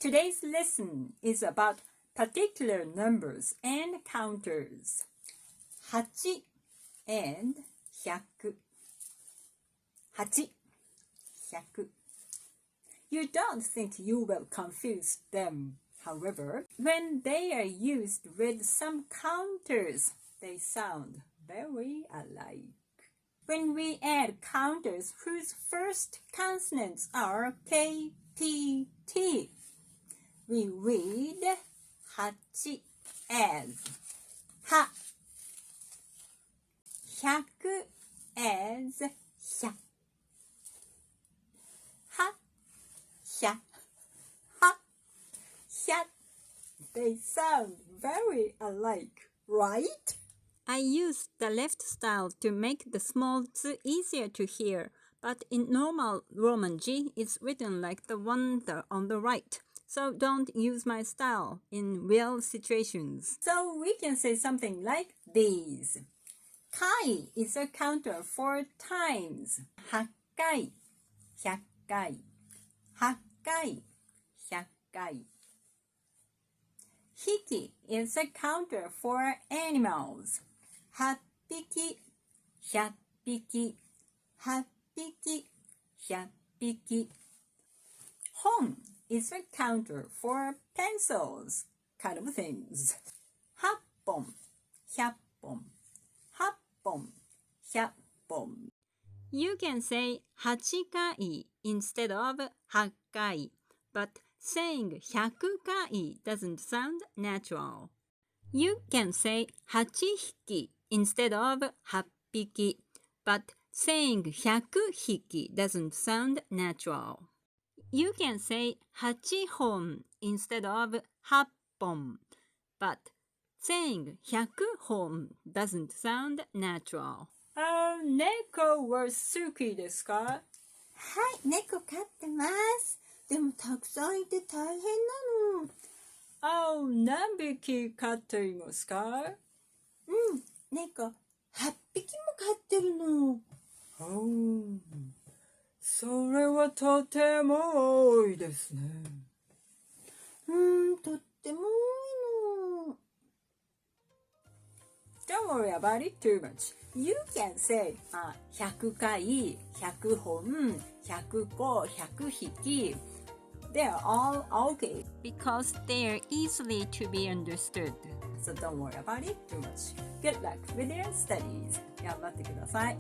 Today's lesson is about particular numbers and counters. Hachi and hyaku. Hachi, hyaku. You don't think you will confuse them. However, when they are used with some counters, they sound very alike. When we add counters whose first consonants are K, P, T, we read hachi as ha, hyaku as hya, ha, hya, ha, hya. They sound very alike, right? I used the left style to make the small z easier to hear, but in normal Roman G, it's written like the one on the right. So don't use my style in real situations. So we can say something like these. Kai is a counter for times. Hakkai, hyakkai, hakkai, hyakkai. Hiki is a counter for animals. Happiki, hyappiki, happiki, hyappiki. Hon is a counter for pencils, kind of things. Happon, hyappon, happon, hyappon. You can say hachikai instead of hakkai, but saying hyakukai doesn't sound natural. You can say hachihiki instead of happiki, but saying hyakuhiki doesn't sound natural. You can say hachihon instead of happon, but saying hyakuhon doesn't sound natural. 猫は好きですか？はい、猫飼ってます。でもたくさんいて大変なの。何匹飼っていますか？猫8匹も飼ってるの。それはとても多いですね。とっても多いの。Don't worry about it too much. You can say 100回、100本、100個、100匹。They are all okay because they are easily to be understood. So don't worry about it too much. Good luck with your studies. 頑張ってください。